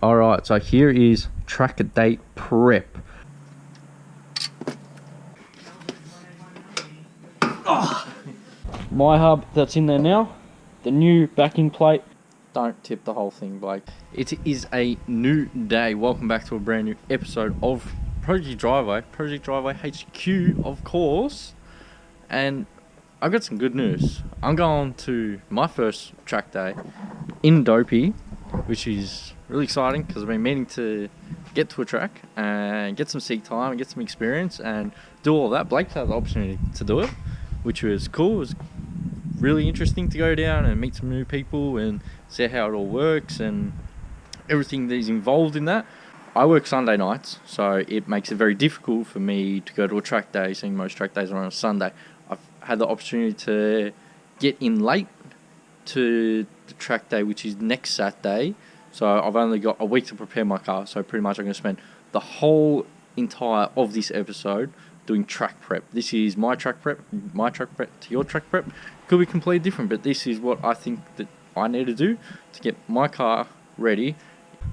Alright, so here is track day prep. My hub that's in there now, the new backing plate. Don't tip the whole thing, Blake. It is a new day. Welcome back to a brand new episode of Project Driveway HQ, of course. And I've got some good news. I'm going to my first track day in Dopey, which is really exciting because I've been meaning to get to a track and get some seat time and get some experience and do all that. Blake had the opportunity to do it, which was cool. It was really interesting to go down and meet some new people and see how it all works and everything that is involved in that. I work Sunday nights, so it makes it very difficult for me to go to a track day, seeing most track days are on a Sunday. I've had the opportunity to get in late to the track day, which is next Saturday, so I've only got a week to prepare my car, so pretty much I'm going to spend the whole entire of this episode doing track prep. This is my track prep to your track prep. Could be completely different, but this is what I think that I need to do to get my car ready.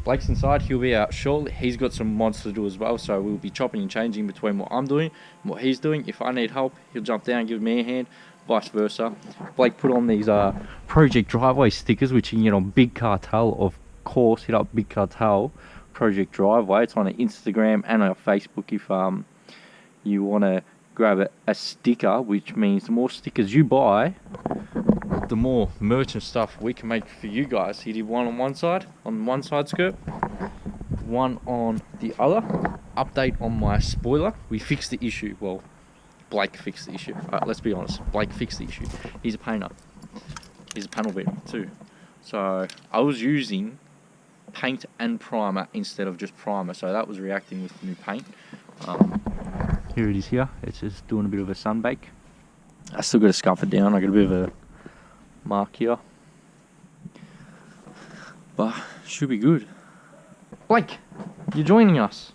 Blake's inside, he'll be out shortly. He's got some mods to do as well, so we'll be chopping and changing between what I'm doing and what he's doing. If I need help, he'll jump down and give me a hand, vice versa. Blake put on these Project Driveway stickers, which you can get on Big Cartel, of course. Hit up Big Cartel Project Driveway. It's on Instagram and on Facebook if you want to grab a sticker, which means the more stickers you buy, the more merch and stuff we can make for you guys. He did one on one side skirt, one on the other. Update on my spoiler. We fixed the issue. Well, Blake fixed the issue. Let's be honest. Blake fixed the issue. He's a painter. He's a panel beater too. So I was using paint and primer instead of just primer. So that was reacting with the new paint. Here it is here. It's just doing a bit of a sunbake. I still got to scuff it down. I got a bit of a mark here. But should be good. Blake, you're joining us.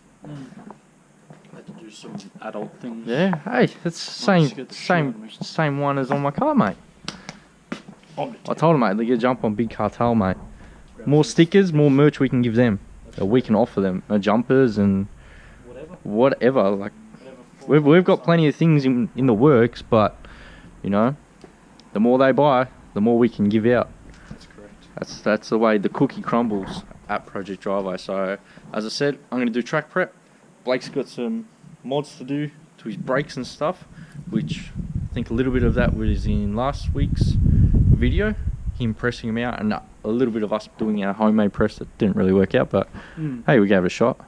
Had to do some adult things. Yeah, hey, that's same one as on my car, mate. I told him, mate, they get a jump on Big Cartel, mate. More stickers, more merch we can give them. We can offer them jumpers and whatever. Like we've got plenty of things in the works, but you know, the more they buy, the more we can give out. That's correct. That's the way the cookie crumbles at Project Driveway. So as I said, I'm going to do track prep. Blake's got some mods to do to his brakes and stuff, which I think a little bit of that was in last week's video, him pressing them out, and a little bit of us doing our homemade press that didn't really work out, but hey, we gave it a shot.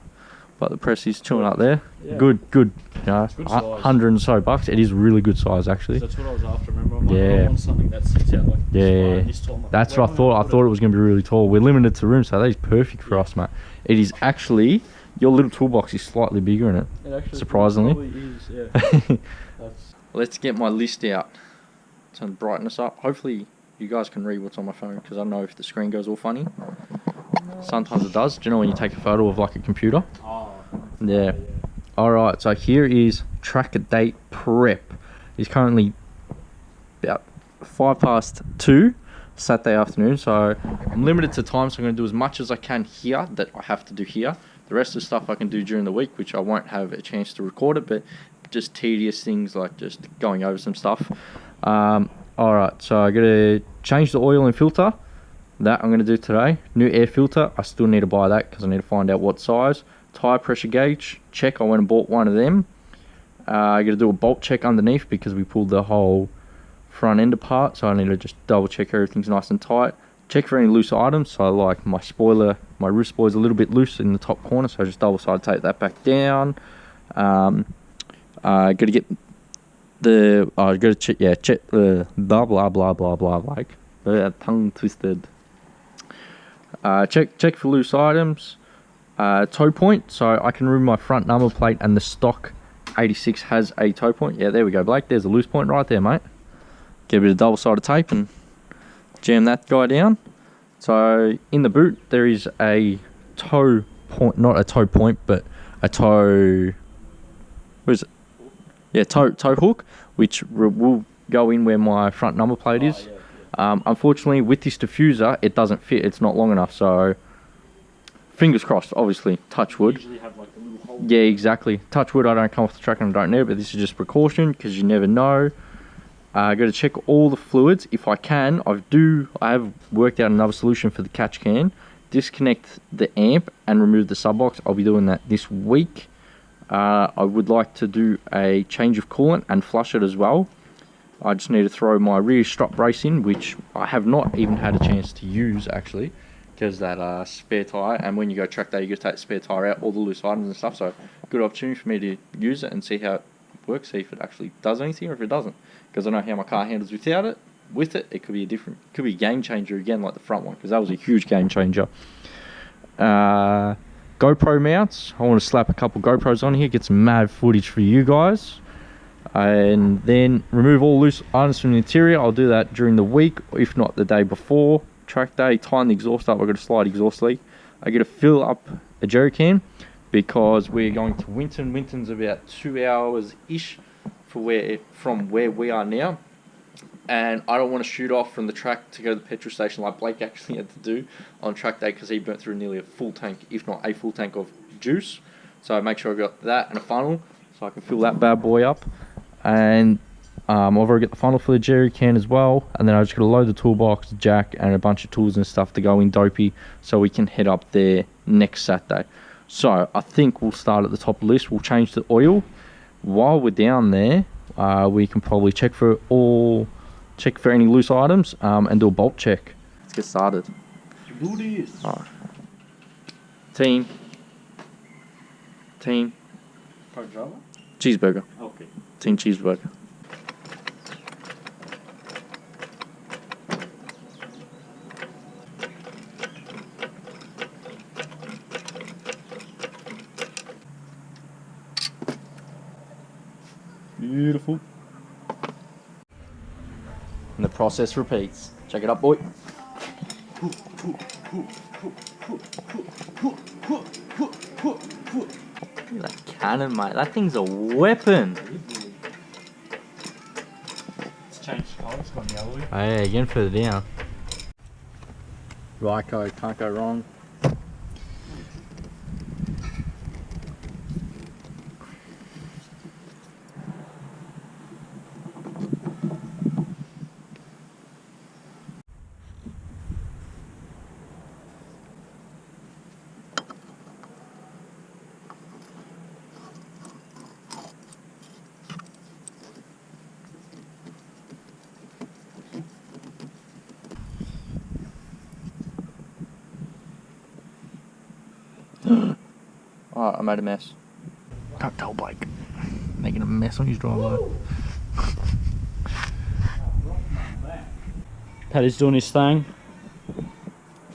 But the press is chilling up there. Yeah. Good. You know, good size. $100 and so bucks. It is really good size, actually. That's what I was after. Remember, I'm like, I want something that sits out like this tall. That's what I thought. I thought it was going to be really tall. We're limited to room, so that is perfect for us, mate. It is actually, your little toolbox is slightly bigger in it. It actually surprisingly. Probably is, yeah. Let's get my list out. Turn the brightness up. Hopefully, you guys can read what's on my phone, because I don't know if the screen goes all funny. Sometimes it does. Do you know when you take a photo of like a computer? Oh. Yeah. Alright, so here is track day prep. It's currently about 2:05 Saturday afternoon, so I'm limited to time, so I'm going to do as much as I can here that I have to do here. The rest of the stuff I can do during the week, which I won't have a chance to record it, but just tedious things like just going over some stuff. Alright, so I got to change the oil and filter. That I'm going to do today. New air filter, I still need to buy that because I need to find out what size. Tire pressure gauge, check. I went and bought one of them. I got to do a bolt check underneath because we pulled the whole front end apart, so I need to just double check everything's nice and tight. Check for any loose items, so like my spoiler, my roof spoiler is a little bit loose in the top corner, so I just double side tape that back down. Got to get the, got to check, check the blah blah blah blah blah, like tongue twisted. Check for loose items. Tow point, so I can remove my front number plate, and the stock 86 has a tow point. Yeah, there we go, Blake. There's a loose point right there, mate. Get a bit of double-sided tape and jam that guy down. So in the boot, there is a tow point, not a tow point, but a tow. What is it? Yeah, tow hook, which will go in where my front number plate is. Yeah. Unfortunately, with this diffuser, it doesn't fit. It's not long enough, so fingers crossed, obviously, touch wood. Usually have like a little hole. Yeah, exactly. Touch wood, I don't come off the track and I don't need it, but this is just precaution because you never know. I got to check all the fluids if I can. I have worked out another solution for the catch can. Disconnect the amp and remove the sub box. I'll be doing that this week. I would like to do a change of coolant and flush it as well. I just need to throw my rear strut brace in, which I have not even had a chance to use actually, because that spare tyre, and when you go track day you get to take the spare tyre out, all the loose items and stuff, so good opportunity for me to use it and see how it works, see if it actually does anything or if it doesn't, because I know how my car handles without it. With it, it could be a game changer again, like the front one, because that was a huge game changer. GoPro mounts, I want to slap a couple GoPros on here, get some mad footage for you guys. And then remove all loose items from the interior. I'll do that during the week, if not the day before track day. Tighten the exhaust up. I've got a slide exhaust leak. I got to fill up a jerry can because we're going to Winton. Winton's about 2 hours ish from where we are now, and I don't want to shoot off from the track to go to the petrol station like Blake actually had to do on track day, because he burnt through nearly a full tank, if not a full tank of juice. So I make sure I got that and a funnel so I can fill that bad boy up. And I've already got the funnel for the jerry can as well, and then I just got to load the toolbox, jack, and a bunch of tools and stuff to go in Dopey so we can head up there next Saturday. So I think we'll start at the top of the list. We'll change the oil. While we're down there, we can probably check for any loose items and do a bolt check. Let's get started. Do this. Alright. Team. Cheeseburger. Okay. Team cheeseburger. Beautiful. And the process repeats. Check it up, boy. Look at that cannon, mate. That thing's a weapon. It's changed colour. It's gone yellowy. Oh yeah, again further down. Ryco, can't go wrong. Alright, I made a mess. Don't tell Blake. Making a mess on his driveway. Paddy's doing his thing.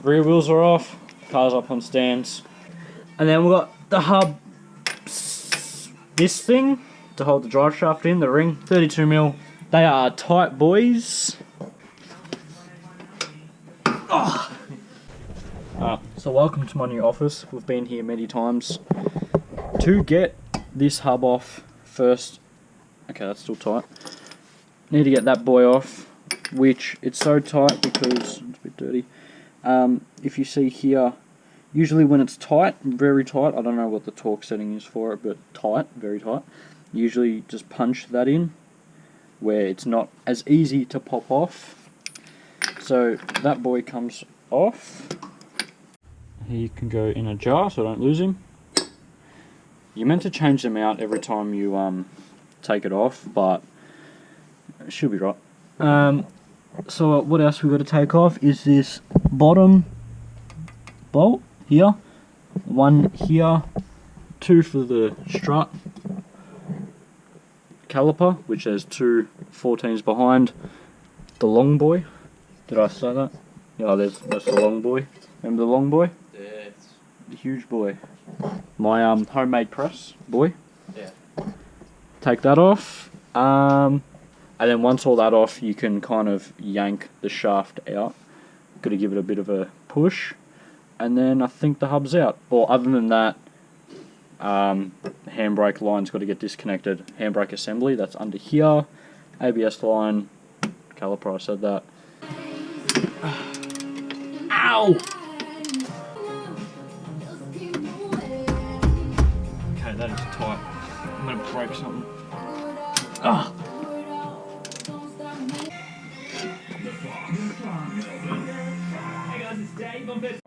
Rear wheels are off. Car's up on stands. And then we've got the hub. This thing to hold the drive shaft in, the ring. 32mm. They are tight, boys. Oh. So welcome to my new office. We've been here many times. To get this hub off first, okay, that's still tight. Need to get that boy off, which it's so tight because it's a bit dirty. If you see here, usually when it's tight, very tight, I don't know what the torque setting is for it, but tight, very tight, usually just punch that in where it's not as easy to pop off. So that boy comes off. He can go in a jar so I don't lose him. You're meant to change them out every time you take it off, but it should be right. So what else we've got to take off is this bottom bolt here, one here, two for the strut caliper, which has two 14s behind the long boy. Did I say that? Yeah, that's the long boy. Remember the long boy? Yeah. The huge boy. My homemade press boy. Yeah. Take that off. And then once all that off, you can kind of yank the shaft out. Got to give it a bit of a push. And then I think the hub's out. Or other than that, handbrake line's got to get disconnected. Handbrake assembly, that's under here. ABS line, caliper, I said that. Ow! tight. I'm gonna break something. Ah!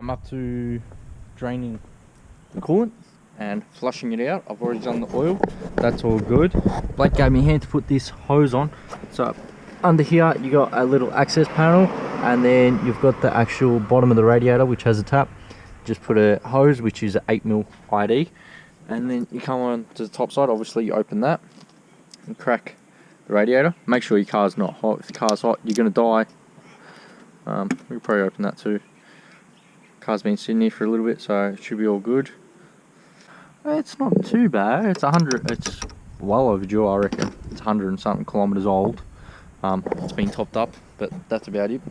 I'm up to draining the coolant and flushing it out. I've already done the oil. That's all good. Blake gave me a hand to put this hose on. So under here you got a little access panel, and then you've got the actual bottom of the radiator which has a tap. Just put a hose which is an 8mm ID, and then you come on to the top side. Obviously you open that and crack the radiator. Make sure your car's not hot. If the car's hot you're going to die. We'll probably open that too. Car's been sitting here for a little bit, so it should be all good. It's not too bad. It's 100. It's well overdue, I reckon. It's 100 and something kilometers old. It's been topped up, but that's about it.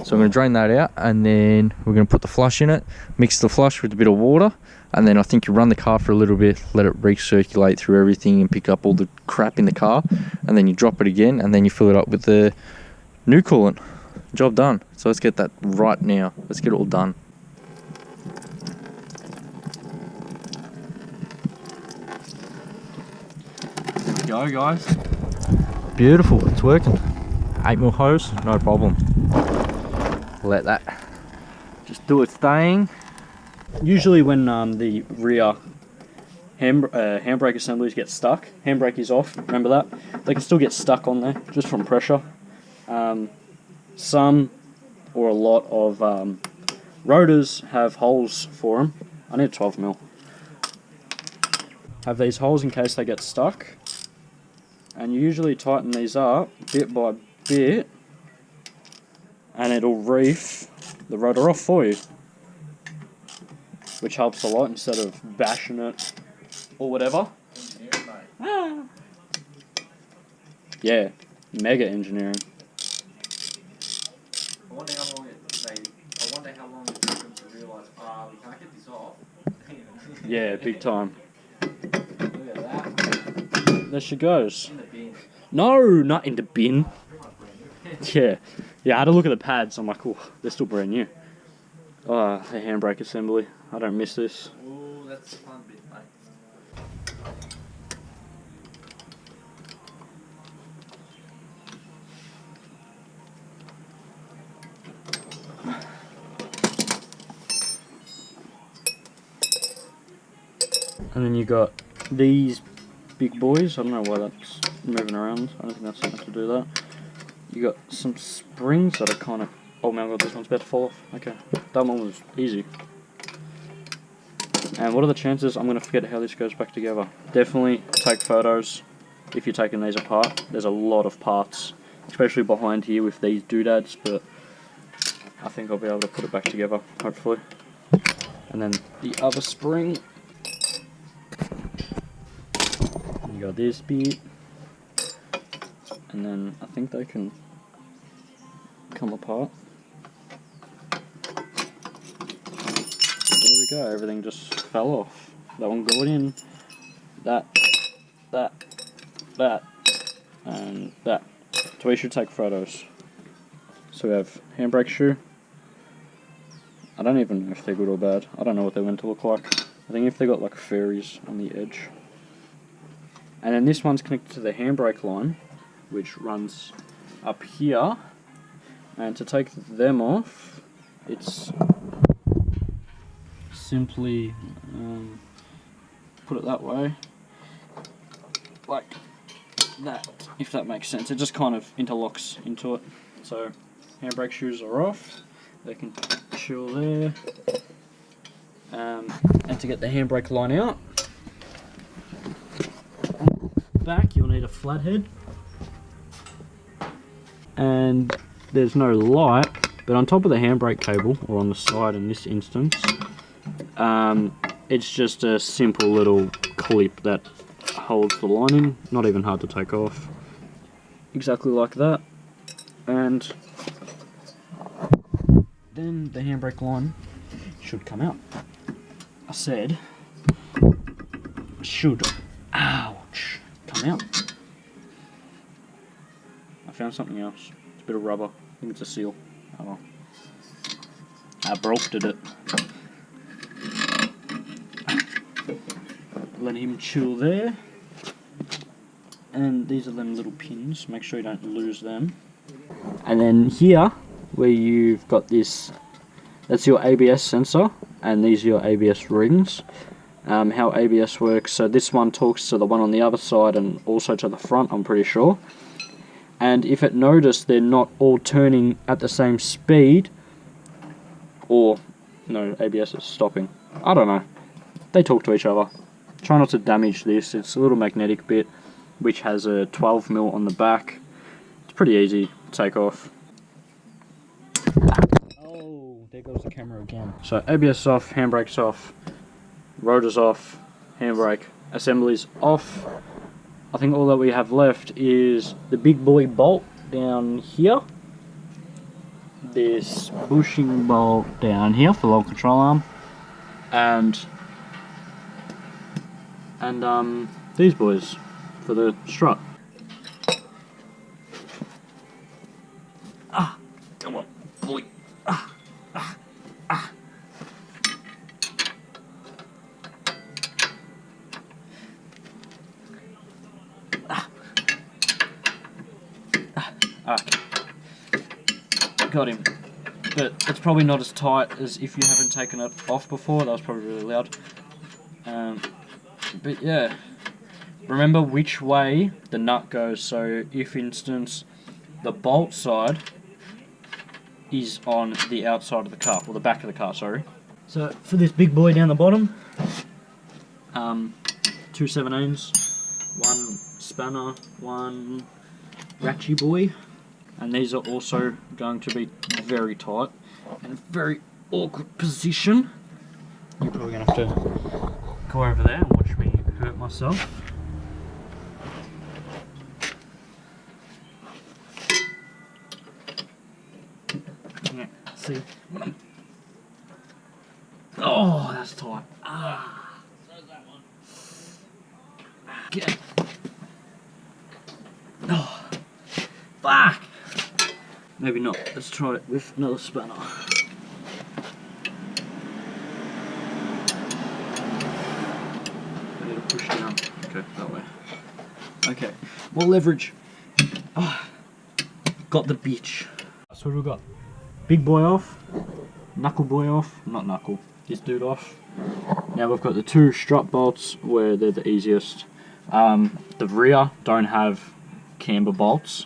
So I'm going to drain that out, and then we're going to put the flush in it. Mix the flush with a bit of water, and then I think you run the car for a little bit, let it recirculate through everything and pick up all the crap in the car, and then you drop it again, and then you fill it up with the new coolant. Job done. So let's get that right now. Let's get it all done. There we go, guys. Beautiful, it's working. 8mm hose, no problem. Let that just do its thing. Usually when the rear handbrake assemblies get stuck, handbrake is off, remember that? They can still get stuck on there just from pressure. Some or a lot of rotors have holes for them. I need 12mm. Have these holes in case they get stuck. And you usually tighten these up bit by bit, and it'll reef the rotor off for you, which helps a lot instead of bashing it or whatever. Ah. Yeah, mega engineering. I wonder how long it took them to realise, we can't get this off. Yeah, big time. Look at that. There she goes. In the bin. No, not in the bin. Yeah, I had to look at the pads. I'm like, oh, they're still brand new. Oh, the handbrake assembly. I don't miss this. Oh, that's a fun bit, mate. And then you got these big boys. I don't know why that's moving around. I don't think that's something to do that. You got some springs that are kind of... Oh my god, this one's about to fall off. Okay, that one was easy. And what are the chances I'm going to forget how this goes back together? Definitely take photos if you're taking these apart. There's a lot of parts, especially behind here with these doodads, but I think I'll be able to put it back together, hopefully. And then the other spring. You got this bit, and then I think they can come apart. There we go, everything just fell off. That one got in, that, and that. So we should take photos. So we have handbrake shoe. I don't even know if they're good or bad. I don't know what they're meant to look like. I think if they got like fairies on the edge. And then this one's connected to the handbrake line, which runs up here. And to take them off, it's simply put it that way, like that, if that makes sense. It just kind of interlocks into it. So handbrake shoes are off, they can chill there. And to get the handbrake line out, back you'll need a flathead, and there's no light, but on top of the handbrake cable, or on the side in this instance, it's just a simple little clip that holds the line in, not even hard to take off, exactly like that. And then the handbrake line should come out. I said should. Ouch. Come out. I found something else. It's a bit of rubber. I think it's a seal. Oh well. I broke it. let him chill there. And these are them little pins, make sure you don't lose them. And then here, where you've got this, that's your ABS sensor, and these are your ABS rings. How ABS works, so this one talks to the one on the other side and also to the front, I'm pretty sure. And if it notices they're not all turning at the same speed, or no, ABS is stopping, I don't know, they talk to each other. Try not to damage this. It's a little magnetic bit which has a 12mm on the back. It's pretty easy to take off. Oh, there goes the camera again. So ABS off, handbrake's off, rotor's off, handbrake, assembly's off. I think all that we have left is the big boy bolt down here, this bushing bolt down here for the low control arm, and these boys for the strut. Come on, boy. Got him. But it's probably not as tight as if you haven't taken it off before. That was probably really loud. But yeah, remember which way the nut goes. So if, for instance, the bolt side is on the outside of the car, or the back of the car, sorry. So for this big boy down the bottom, 2 7/8, 1 spanner, 1 ratchet boy. And these are also going to be very tight and a very awkward position. You're probably going to have to go over there and watch me hurt myself. Yeah, see. Oh, that's tight. So's that one. Get. Oh, fuck. Maybe not. Let's try it with another spanner. I need to push down. Okay, that way. Okay, more leverage. Got the bitch. So what have we got? Big boy off. Knuckle boy off. Not knuckle. This dude off. Now we've got the 2 strut bolts where they're the easiest. The rear don't have camber bolts,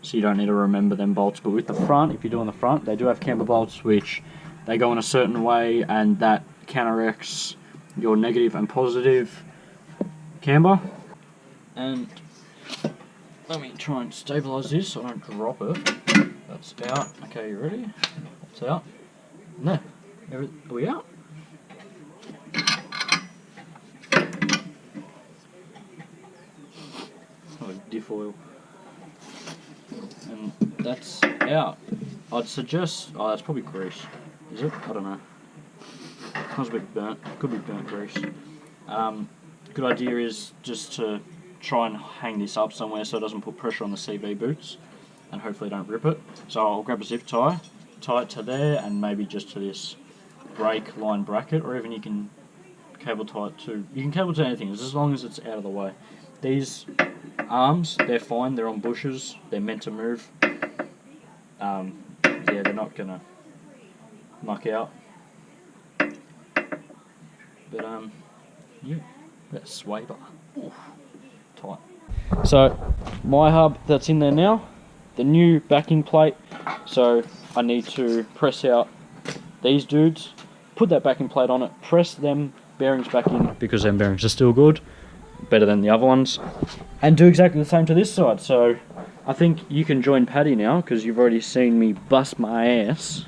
so you don't need to remember them bolts, but with the front, if you're doing the front, they do have camber bolts which they go in a certain way and that counteracts your negative and positive camber. And let me try and stabilize this so I don't drop it. That's out. Okay, you ready? It's out. No. Are we out? Oh, diff oil. And that's out. I'd suggest, oh, that's probably grease. Is it? I don't know. Smells a bit burnt. Could be burnt grease. Good idea is just to try and hang this up somewhere so it doesn't put pressure on the CV boots, and hopefully don't rip it. So I'll grab a zip tie, tie it to there, and maybe just to this brake line bracket, or even you can cable tie it to. You can cable to anything, as long as it's out of the way. These arms, they're fine. They're on bushes. They're meant to move. Yeah, they're not gonna muck out. But yeah, that's sway bar. Ooh, tight. So my hub that's in there now, the new backing plate. So I need to press out these dudes, put that backing plate on it, press them bearings back in because them bearings are still good, better than the other ones, and do exactly the same to this side. So I think you can join Paddy now because you've already seen me bust my ass.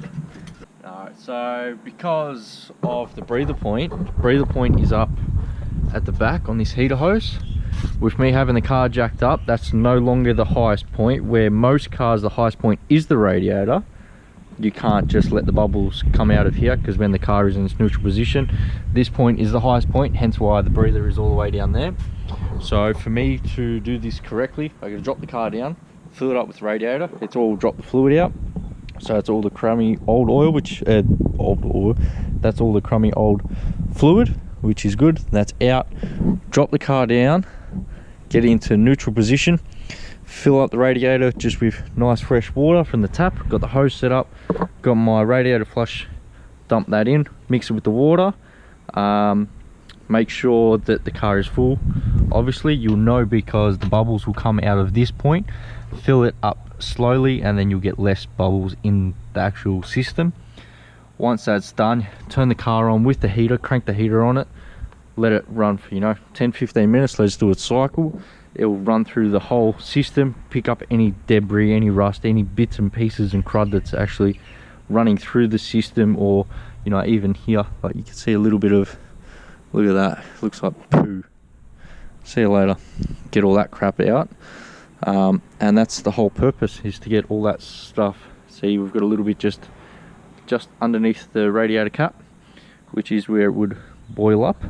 Alright, so because of the breather point is up at the back on this heater hose. With me having the car jacked up, that's no longer the highest point. Where most cars the highest point is the radiator. You can't just let the bubbles come out of here because when the car is in its neutral position, this point is the highest point, hence why the breather is all the way down there. So for me to do this correctly, I gotta drop the car down, fill it up with radiator. It's all drop the fluid out. So it's all the crummy old oil, that's all the crummy old fluid, which is good. That's out. Drop the car down, get into neutral position, fill up the radiator just with nice fresh water from the tap. Got the hose set up, got my radiator flush, dump that in, mix it with the water. Make sure that the car is full. Obviously you'll know because the bubbles will come out of this point. Fill it up slowly and then you'll get less bubbles in the actual system. Once that's done, turn the car on with the heater, crank the heater on it, let it run for 10-15 minutes. Let's do its cycle. It will run through the whole system, pick up any debris, any rust, any bits and pieces and crud that's actually running through the system, or even here, like you can see a little bit of, look at that, looks like poo. See you later. Get all that crap out, and that's the whole purpose, is to get all that stuff. See, we've got a little bit just underneath the radiator cap, which is where it would boil up,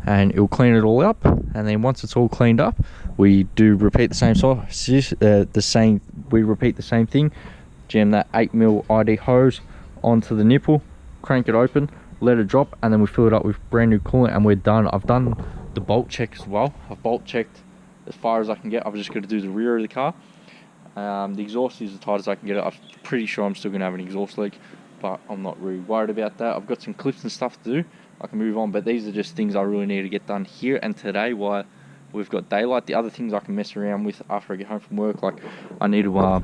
and it will clean it all up. And then once it's all cleaned up, we do repeat the same we repeat the same thing. Jam that 8mm ID hose onto the nipple, crank it open, let it drop, and then we fill it up with brand new coolant, and we're done. I've done the bolt check as well. I've bolt checked as far as I can get. I've just got to do the rear of the car. The exhaust is as tight as I can get it. I'm pretty sure I'm still going to have an exhaust leak, but I'm not really worried about that. I've got some clips and stuff to do. I can move on, but these are just things I really need to get done here and today while we've got daylight. The other things I can mess around with after I get home from work, like I need to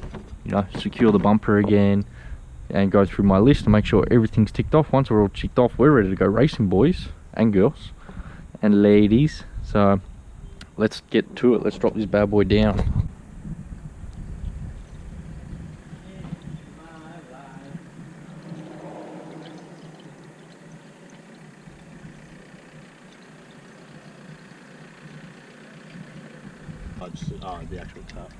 secure the bumper again and go through my list and make sure everything's ticked off. Once we're all ticked off, we're ready to go racing, boys and girls and ladies. So let's get to it. Let's drop this bad boy down. The actual tap.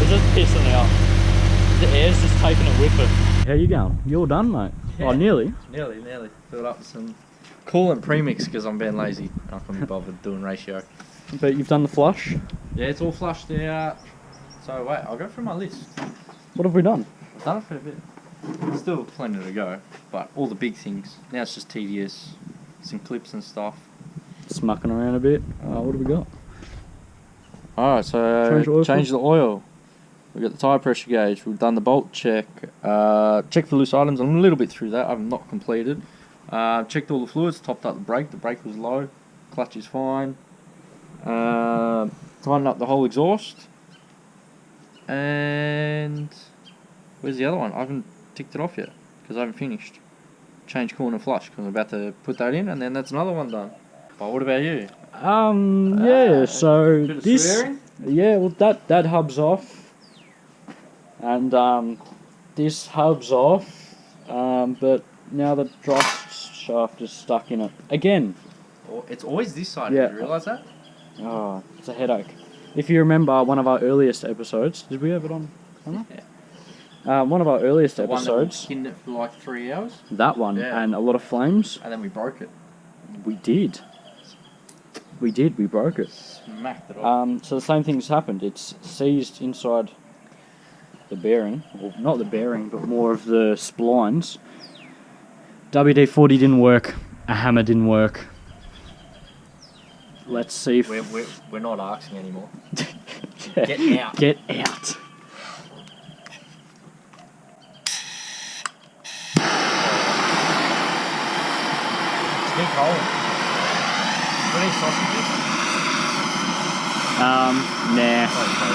It's just pissing out. The air's just taking it with it. How you going? You all done, mate? Yeah. Oh, nearly. Nearly. Filled up with some coolant premix because I'm being lazy. I can't be bothered doing ratio. But you've done the flush? Yeah, it's all flushed out. So wait, I'll go through my list. What have we done? I've done it for a bit. Still plenty to go, but all the big things. Now it's just tedious. Some clips and stuff. Smucking around a bit. What have we got? Alright, so change the oil. We've got the tyre pressure gauge. We've done the bolt check. Check for loose items. I'm a little bit through that. I've not completed. Checked all the fluids. Topped up the brake. The brake was low. Clutch is fine. Tightened up the whole exhaust. And where's the other one? I haven't ticked it off yet because I haven't finished. Change coolant and flush because I'm about to put that in, and then that's another one done. But what about you? Yeah. So Bit of this. swearing? Yeah. Well, that hub's off. And this hub's off, but now the drive shaft is stuck in it again. It's always this side. Yeah. Did you realise that? Oh, it's a headache. If you remember one of our earliest episodes, did we have it on camera? Yeah. One of our earliest The episodes. one that we skinned it for like 3 hours. That one, Yeah. and a lot of flames. And then we broke it. We did. We broke it. Smacked it off. So the same thing's happened. It's seized inside the bearing, or not the bearing, but more of the splines. WD-40 didn't work. A hammer didn't work. Let's see if We're not asking anymore. Yeah. Get out. Get out. It's been cold. Got any sausages? Nah. Okay.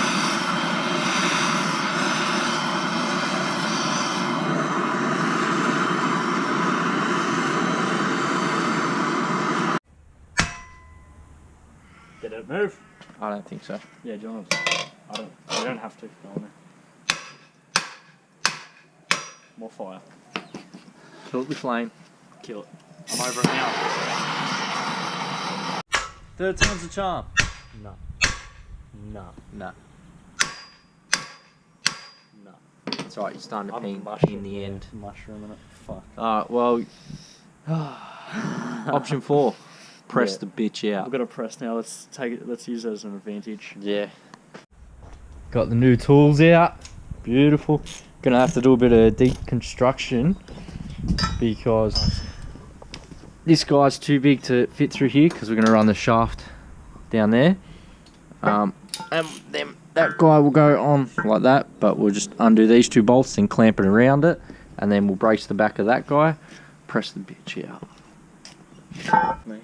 Did it move? I don't think so. Yeah, do you want to? You don't have to. Go on there. More fire. Kill it with flame. Kill it. I'm over it now. Third time's the charm. No. No. Nah. No. It's alright, you're starting to I'm pee mushroom, in the yeah, end. Mushroom in it. Fuck. Alright, well, option 4. Press Yeah. the bitch out. We've got to press now. Let's take it. Let's use that as an advantage. Yeah. Got the new tools out. Beautiful. Gonna have to do a bit of deconstruction because this guy's too big to fit through here because we're gonna run the shaft down there. And then that guy will go on like that, but we'll just undo these 2 bolts and clamp it around it, and then we'll brace the back of that guy, press the bitch out. Me.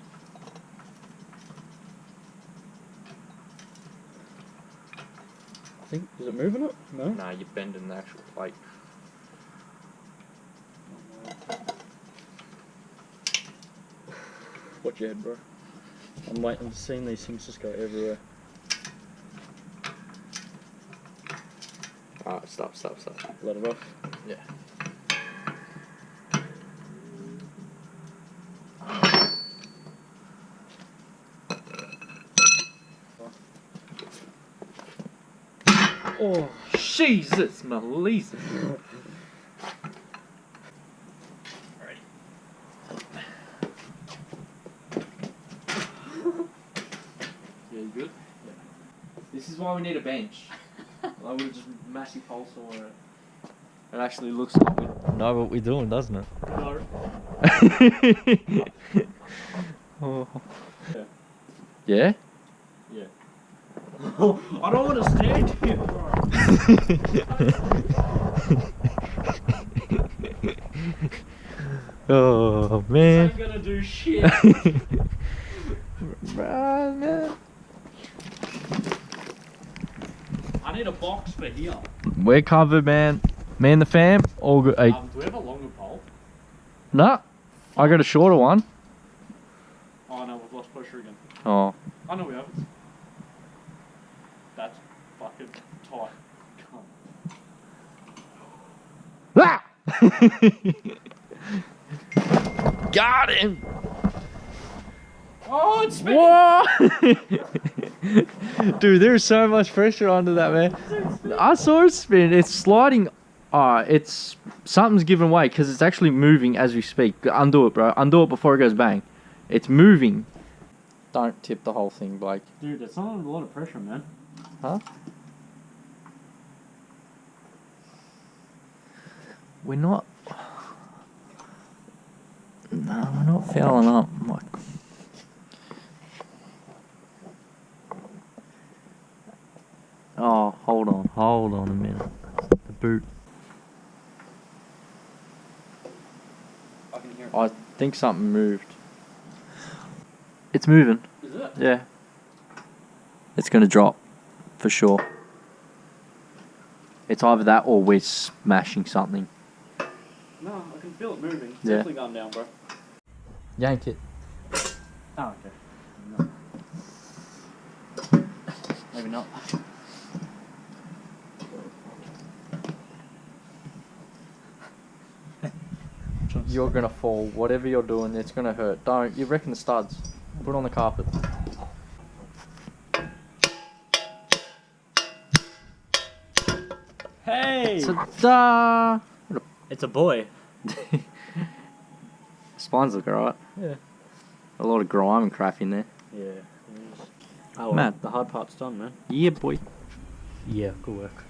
I think, is it moving it? No? No, you're bending the actual plate. Watch your head, bro. I'm waiting to see these things just go everywhere. Alright, stop. Let it off. Yeah. Oh, Jesus, Melissa. Yeah, you good? Yeah. This is why we need a bench. Like we just massive hole saw it. It actually looks like we know what we're doing, doesn't it? No. Oh. Yeah? Yeah. I don't want to stand here, bro. Oh I man. ain't gonna do shit. Man. I need a box for here. We're covered, man. Me and the fam, all good. Hey, Do we have a longer pole? nah, I got a shorter one. Oh no, we've lost pressure again. Oh. I know we have. That's fucking tight. Come. Ah! Got him! Oh, it's spinning! Whoa! Dude, there's so much pressure under that, man. I saw it spin. It's sliding. It's something's giving way because it's actually moving as we speak. Undo it, bro. Undo it before it goes bang. It's moving. Don't tip the whole thing, Blake. Dude, that's not a lot of pressure, man. Huh? We're not. No, we're not fouling up. Like. Oh, hold on a minute. The boot. I can hear it. I think something moved. It's moving. Is it? Yeah. It's gonna drop, for sure. It's either that or we're smashing something. No, I can feel it moving. It's Yeah. definitely going down, bro. Yank it. Oh, okay. No. Maybe not. You're gonna fall. Whatever you're doing, it's gonna hurt. Don't. You reckon the studs. Put it on the carpet. Hey! Ta-da! It's a boy. Spines look alright. Yeah. A lot of grime and crap in there. Yeah. Oh, Man. the hard part's done, man. Yeah, boy. Yeah, good work.